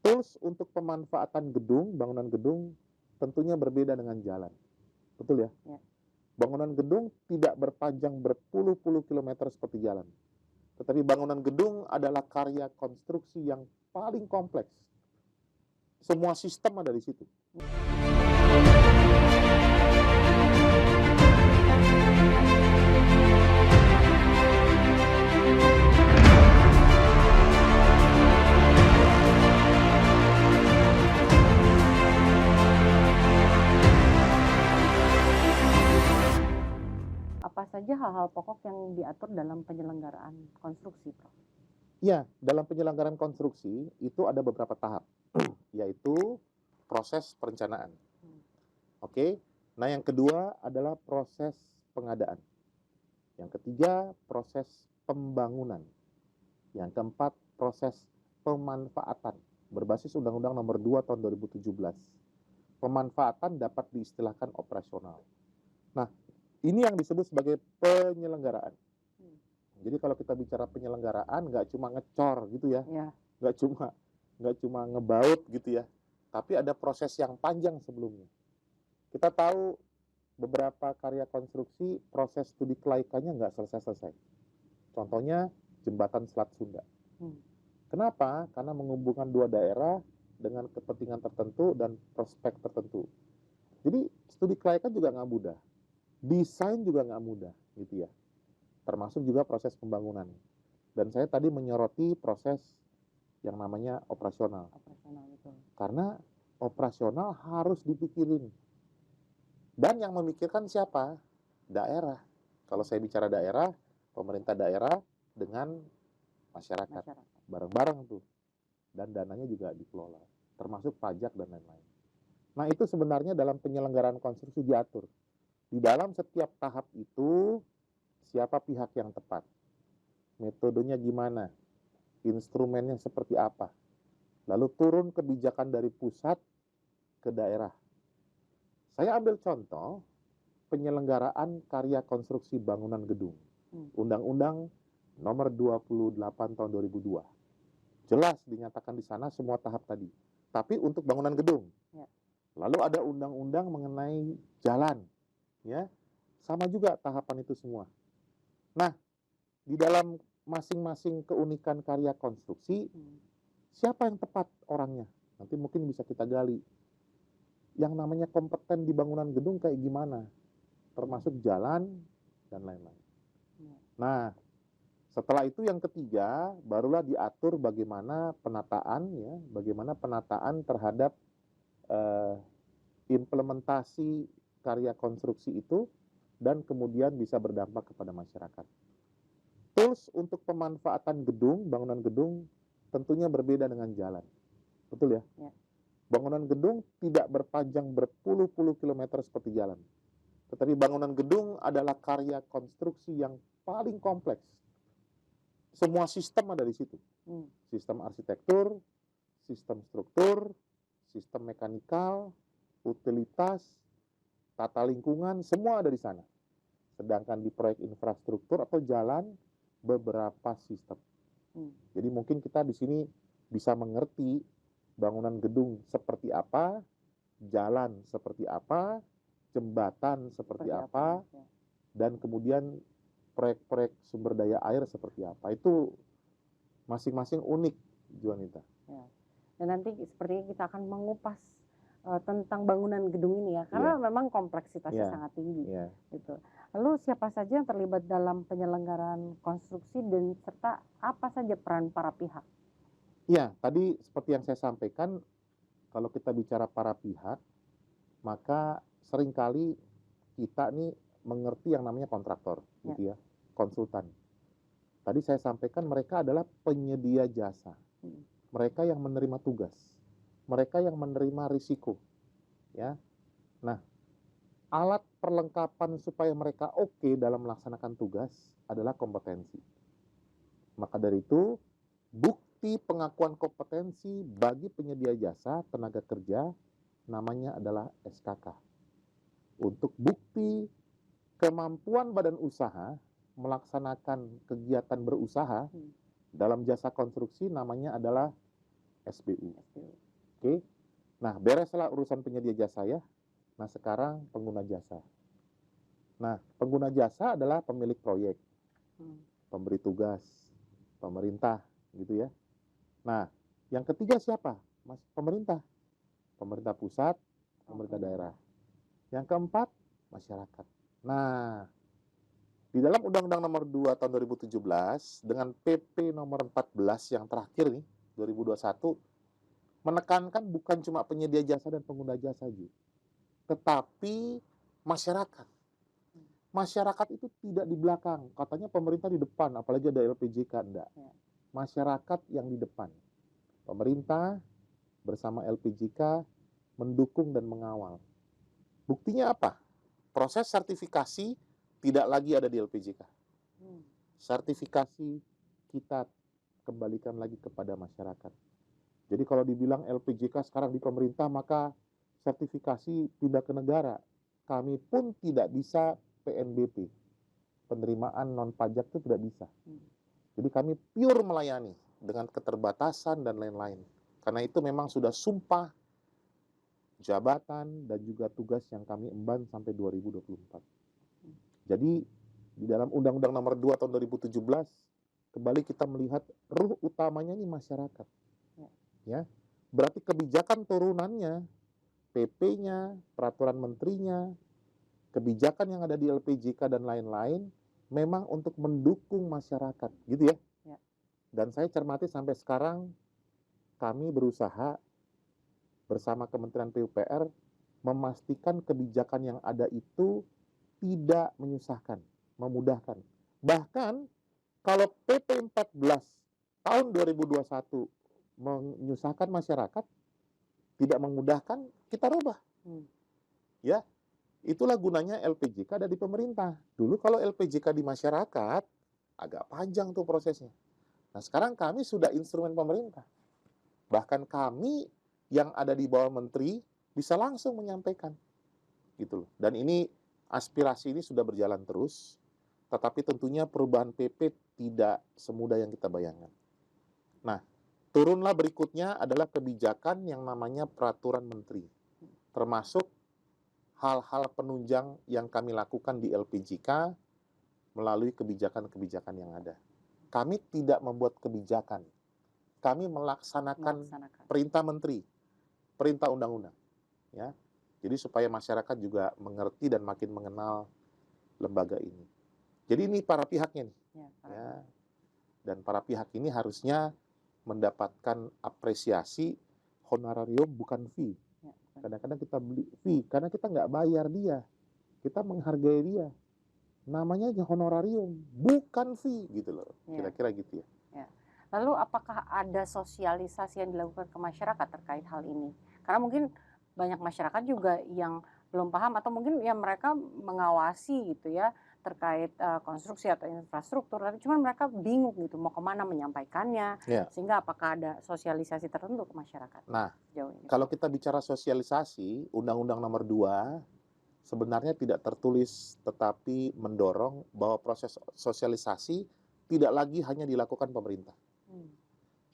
Tools untuk pemanfaatan gedung, bangunan gedung tentunya berbeda dengan jalan. Betul ya? Ya. Bangunan gedung tidak berpanjang berpuluh-puluh kilometer seperti jalan. Tetapi bangunan gedung adalah karya konstruksi yang paling kompleks. Semua sistem ada di situ. Apa saja hal-hal pokok yang diatur dalam penyelenggaraan konstruksi, Prof? Ya, dalam penyelenggaraan konstruksi itu ada beberapa tahap, yaitu proses perencanaan. Oke, nah yang kedua adalah proses pengadaan. Yang ketiga, proses pembangunan. Yang keempat, proses pemanfaatan berbasis Undang-Undang Nomor 2 Tahun 2017. Pemanfaatan dapat diistilahkan operasional. Nah, ini yang disebut sebagai penyelenggaraan. Jadi kalau kita bicara penyelenggaraan, nggak cuma ngecor gitu ya, Ya. nggak cuma ngebaut gitu ya, tapi ada proses yang panjang sebelumnya. Kita tahu beberapa karya konstruksi proses studi kelaikannya nggak selesai-selesai. Contohnya jembatan Selat Sunda. Kenapa? Karena menghubungkan dua daerah dengan kepentingan tertentu dan prospek tertentu. Jadi studi kelaikan juga nggak mudah, desain juga nggak mudah gitu ya. Termasuk juga proses pembangunan. Dan saya tadi menyoroti proses yang namanya operasional. Betul. Karena operasional harus dipikirin. Dan yang memikirkan siapa? Daerah. Kalau saya bicara daerah, pemerintah daerah dengan masyarakat. Bareng-bareng tuh. Dan dananya juga dikelola. Termasuk pajak dan lain-lain. Nah itu sebenarnya dalam penyelenggaraan konstruksi diatur. Di dalam setiap tahap itu, siapa pihak yang tepat? Metodenya gimana? Instrumennya seperti apa? Lalu turun kebijakan dari pusat ke daerah. Saya ambil contoh penyelenggaraan karya konstruksi bangunan gedung. Undang-Undang Nomor 28 Tahun 2002. Jelas dinyatakan di sana semua tahap tadi. Tapi untuk bangunan gedung. Ya. Lalu ada undang-undang mengenai jalan. Ya, sama juga tahapan itu semua. Nah, di dalam masing-masing keunikan karya konstruksi, siapa yang tepat orangnya? Nanti mungkin bisa kita gali. Yang namanya kompeten di bangunan gedung kayak gimana? Termasuk jalan dan lain-lain. Nah, setelah itu yang ketiga, barulah diatur bagaimana penataan, ya, bagaimana penataan terhadap implementasi karya konstruksi itu, dan kemudian bisa berdampak kepada masyarakat. Tools untuk pemanfaatan gedung, bangunan gedung, tentunya berbeda dengan jalan. Betul ya? Ya. Bangunan gedung tidak berpanjang berpuluh-puluh kilometer seperti jalan. Tetapi bangunan gedung adalah karya konstruksi yang paling kompleks. Semua sistem ada di situ. Sistem arsitektur, sistem struktur, sistem mekanikal, utilitas, tata lingkungan, semua ada di sana. Sedangkan di proyek infrastruktur atau jalan, beberapa sistem. Jadi mungkin kita di sini bisa mengerti bangunan gedung seperti apa, jalan seperti apa, jembatan seperti apa, dan kemudian proyek-proyek sumber daya air seperti apa. Itu masing-masing unik, Juanita. Ya. Dan nanti sepertinya kita akan mengupas tentang bangunan gedung ini ya, karena memang kompleksitasnya sangat tinggi. Gitu. Lalu siapa saja yang terlibat dalam penyelenggaraan konstruksi dan serta apa saja peran para pihak? Iya, tadi seperti yang saya sampaikan, kalau kita bicara para pihak, maka seringkali kita nih mengerti yang namanya kontraktor, gitu ya, konsultan. Tadi saya sampaikan mereka adalah penyedia jasa. Mereka yang menerima tugas. Mereka yang menerima risiko. Ya. Nah, alat perlengkapan supaya mereka oke dalam melaksanakan tugas adalah kompetensi. Maka dari itu, bukti pengakuan kompetensi bagi penyedia jasa tenaga kerja namanya adalah SKK. Untuk bukti kemampuan badan usaha melaksanakan kegiatan berusaha dalam jasa konstruksi namanya adalah SBU. SBU. Oke. Nah, bereslah urusan penyedia jasa ya. Nah, sekarang pengguna jasa. Nah, pengguna jasa adalah pemilik proyek, pemberi tugas, pemerintah, gitu ya. Nah, yang ketiga siapa? Pemerintah. Pemerintah pusat, pemerintah daerah. Yang keempat, masyarakat. Nah, di dalam Undang-Undang Nomor 2 Tahun 2017 dengan PP Nomor 14 yang terakhir nih, 2021, menekankan bukan cuma penyedia jasa dan pengguna jasa, tetapi masyarakat. Masyarakat itu tidak di belakang. Katanya pemerintah di depan, apalagi ada LPJK, enggak. Masyarakat yang di depan. Pemerintah bersama LPJK mendukung dan mengawal. Buktinya apa? Proses sertifikasi tidak lagi ada di LPJK. Sertifikasi kita kembalikan lagi kepada masyarakat. Jadi kalau dibilang LPJK sekarang di pemerintah, maka sertifikasi pindah ke negara. Kami pun tidak bisa PNBP, penerimaan non pajak itu tidak bisa. Jadi kami pure melayani dengan keterbatasan dan lain-lain. Karena itu memang sudah sumpah jabatan dan juga tugas yang kami emban sampai 2024. Jadi di dalam Undang-Undang Nomor 2 Tahun 2017 kembali kita melihat ruh utamanya ini masyarakat. Ya, berarti kebijakan turunannya, PP-nya, peraturan menterinya, kebijakan yang ada di LPJK dan lain-lain memang untuk mendukung masyarakat, gitu ya. Dan saya cermati sampai sekarang kami berusaha bersama Kementerian PUPR memastikan kebijakan yang ada itu tidak menyusahkan, memudahkan. Bahkan kalau PP 14 tahun 2021 menyusahkan masyarakat, tidak memudahkan, kita rubah. Ya, itulah gunanya LPJK ada di pemerintah. Dulu kalau LPJK di masyarakat, agak panjang tuh prosesnya. Nah, sekarang kami sudah instrumen pemerintah. Bahkan kami yang ada di bawah menteri bisa langsung menyampaikan. Gitu loh. Dan ini aspirasi ini sudah berjalan terus, tetapi tentunya perubahan PP tidak semudah yang kita bayangkan. Nah, turunlah berikutnya adalah kebijakan yang namanya peraturan menteri, termasuk hal-hal penunjang yang kami lakukan di LPJK melalui kebijakan-kebijakan yang ada. Kami tidak membuat kebijakan, kami melaksanakan perintah menteri, perintah undang-undang. Ya, jadi supaya masyarakat juga mengerti dan makin mengenal lembaga ini. Jadi ini para pihaknya nih. Ya, dan para pihak ini harusnya mendapatkan apresiasi honorarium bukan fee. Kadang-kadang kita beli fee karena kita nggak bayar dia, kita menghargai dia. Namanya aja honorarium, bukan fee gitu loh. Kira-kira gitu ya. Lalu apakah ada sosialisasi yang dilakukan ke masyarakat terkait hal ini? Karena mungkin banyak masyarakat juga yang belum paham atau mungkin ya mereka mengawasi gitu ya terkait konstruksi atau infrastruktur, tapi cuma mereka bingung gitu mau kemana menyampaikannya, sehingga apakah ada sosialisasi tertentu ke masyarakat? Nah, kalau kita bicara sosialisasi, Undang-Undang Nomor 2 sebenarnya tidak tertulis, tetapi mendorong bahwa proses sosialisasi tidak lagi hanya dilakukan pemerintah.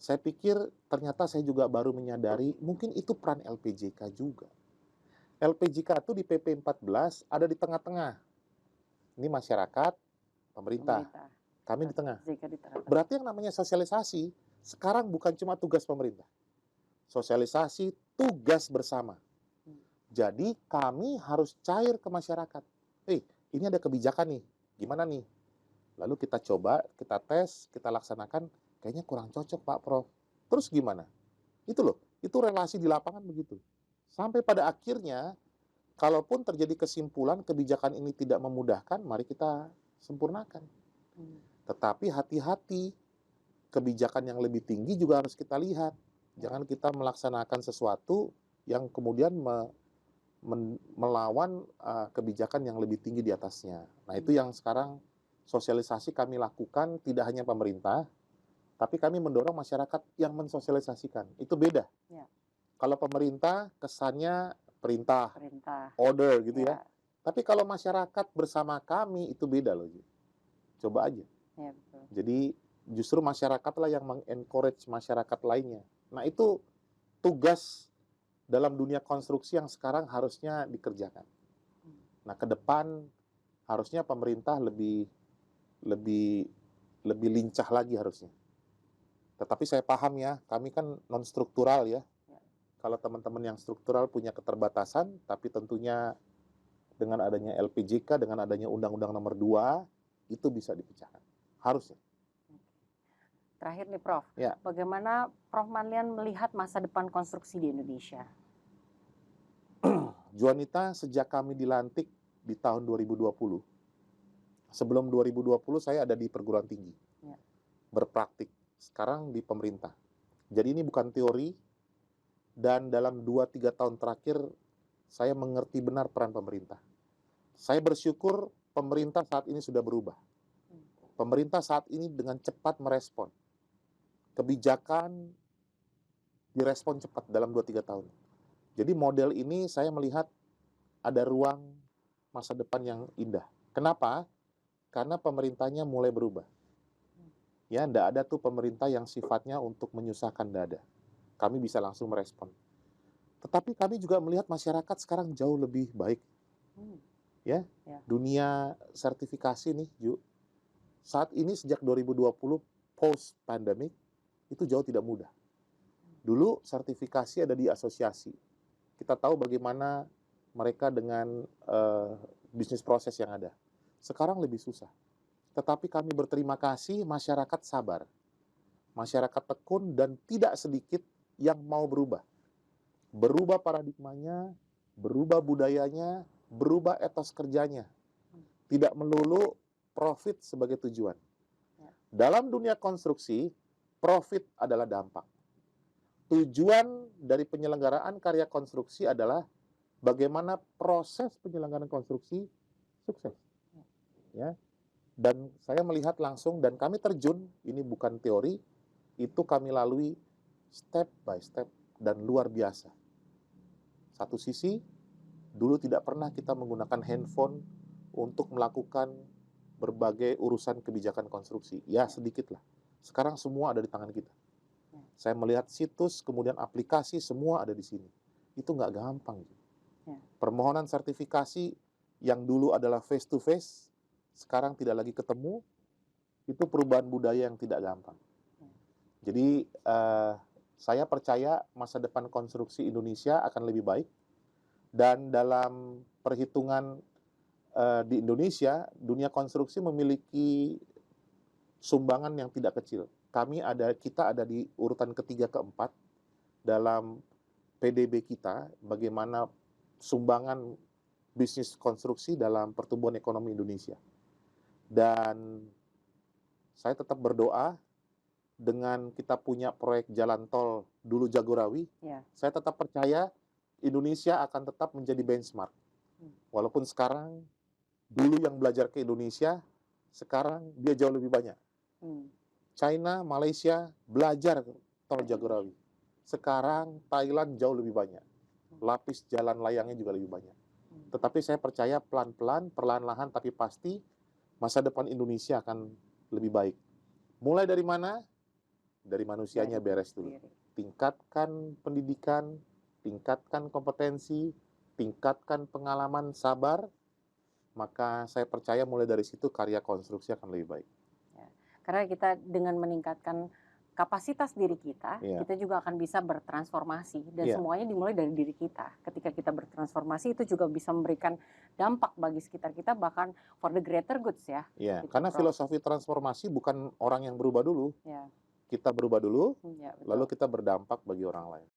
Saya pikir ternyata saya juga baru menyadari mungkin itu peran LPJK juga. LPJK itu di PP 14 ada di tengah-tengah. Ini masyarakat, pemerintah. Kami di tengah. Berarti yang namanya sosialisasi sekarang bukan cuma tugas pemerintah. Sosialisasi tugas bersama. Jadi kami harus cair ke masyarakat. Ini ada kebijakan nih, gimana nih? Lalu kita coba, kita tes, kita laksanakan, kayaknya kurang cocok Pak Prof. Terus gimana? Itu loh, itu relasi di lapangan begitu. Sampai pada akhirnya, kalaupun terjadi kesimpulan kebijakan ini tidak memudahkan, mari kita sempurnakan. Tetapi hati-hati, kebijakan yang lebih tinggi juga harus kita lihat. Jangan kita melaksanakan sesuatu yang kemudian melawan kebijakan yang lebih tinggi di atasnya. Nah, itu yang sekarang sosialisasi kami lakukan, tidak hanya pemerintah, tapi kami mendorong masyarakat yang mensosialisasikan. Itu beda. Kalau pemerintah kesannya perintah, order gitu ya. Tapi kalau masyarakat bersama kami itu beda loh. Coba aja. Jadi justru masyarakatlah yang mengencourage masyarakat lainnya. Nah, itu tugas dalam dunia konstruksi yang sekarang harusnya dikerjakan. Nah, ke depan harusnya pemerintah lebih lincah lagi harusnya. Tetapi saya paham ya, kami kan non struktural ya. Kalau teman-teman yang struktural punya keterbatasan, tapi tentunya dengan adanya LPJK, dengan adanya Undang-Undang Nomor 2, itu bisa dipecahkan. Harusnya. Terakhir nih Prof, Ya. bagaimana Prof Manlian melihat masa depan konstruksi di Indonesia? Juanita, sejak kami dilantik di tahun 2020, sebelum 2020 saya ada di perguruan tinggi, berpraktik. Sekarang di pemerintah. Jadi ini bukan teori, dan dalam 2-3 tahun terakhir saya mengerti benar peran pemerintah. Saya bersyukur pemerintah saat ini sudah berubah. Pemerintah saat ini dengan cepat merespon. Kebijakan direspon cepat dalam 2-3 tahun. Jadi model ini saya melihat ada ruang masa depan yang indah. Kenapa? Karena pemerintahnya mulai berubah. Ya, enggak ada tuh pemerintah yang sifatnya untuk menyusahkan dada. Kami bisa langsung merespon. Tetapi kami juga melihat masyarakat sekarang jauh lebih baik. Ya. Dunia sertifikasi nih, Ju. Saat ini sejak 2020 post pandemic itu jauh tidak mudah. Dulu sertifikasi ada di asosiasi. Kita tahu bagaimana mereka dengan bisnis proses yang ada. Sekarang lebih susah. Tetapi kami berterima kasih masyarakat sabar. Masyarakat tekun dan tidak sedikit yang mau berubah. Berubah paradigmanya, berubah budayanya, berubah etos kerjanya. Tidak melulu profit sebagai tujuan. Dalam dunia konstruksi, profit adalah dampak. Tujuan dari penyelenggaraan karya konstruksi adalah bagaimana proses penyelenggaraan konstruksi sukses. Ya. Dan saya melihat langsung dan kami terjun, ini bukan teori, itu kami lalui step by step dan luar biasa. Satu sisi, dulu tidak pernah kita menggunakan handphone untuk melakukan berbagai urusan kebijakan konstruksi. Ya, sedikit lah. Sekarang semua ada di tangan kita. Saya melihat situs, kemudian aplikasi, semua ada di sini. Itu nggak gampang. Permohonan sertifikasi yang dulu adalah face to face, sekarang tidak lagi ketemu, itu perubahan budaya yang tidak gampang. Jadi saya percaya masa depan konstruksi Indonesia akan lebih baik, dan dalam perhitungan di Indonesia, dunia konstruksi memiliki sumbangan yang tidak kecil. Kita ada di urutan ketiga keempat dalam PDB kita, bagaimana sumbangan bisnis konstruksi dalam pertumbuhan ekonomi Indonesia. Dan saya tetap berdoa dengan kita punya proyek jalan tol dulu Jagorawi, saya tetap percaya Indonesia akan tetap menjadi benchmark. Walaupun sekarang, dulu yang belajar ke Indonesia, sekarang dia jauh lebih banyak. China, Malaysia belajar tol Jagorawi. Sekarang Thailand jauh lebih banyak. Lapis jalan layangnya juga lebih banyak. Tetapi saya percaya pelan-pelan, perlahan-lahan tapi pasti masa depan Indonesia akan lebih baik. Mulai dari mana? Dari manusianya beres dulu. Tingkatkan pendidikan, tingkatkan kompetensi, tingkatkan pengalaman, sabar, maka saya percaya mulai dari situ karya konstruksi akan lebih baik. Karena kita dengan meningkatkan kapasitas diri kita, kita juga akan bisa bertransformasi, dan semuanya dimulai dari diri kita. Ketika kita bertransformasi, itu juga bisa memberikan dampak bagi sekitar kita, bahkan for the greater goods ya. Gitu, karena filosofi transformasi bukan orang yang berubah dulu, kita berubah dulu, lalu kita berdampak bagi orang lain.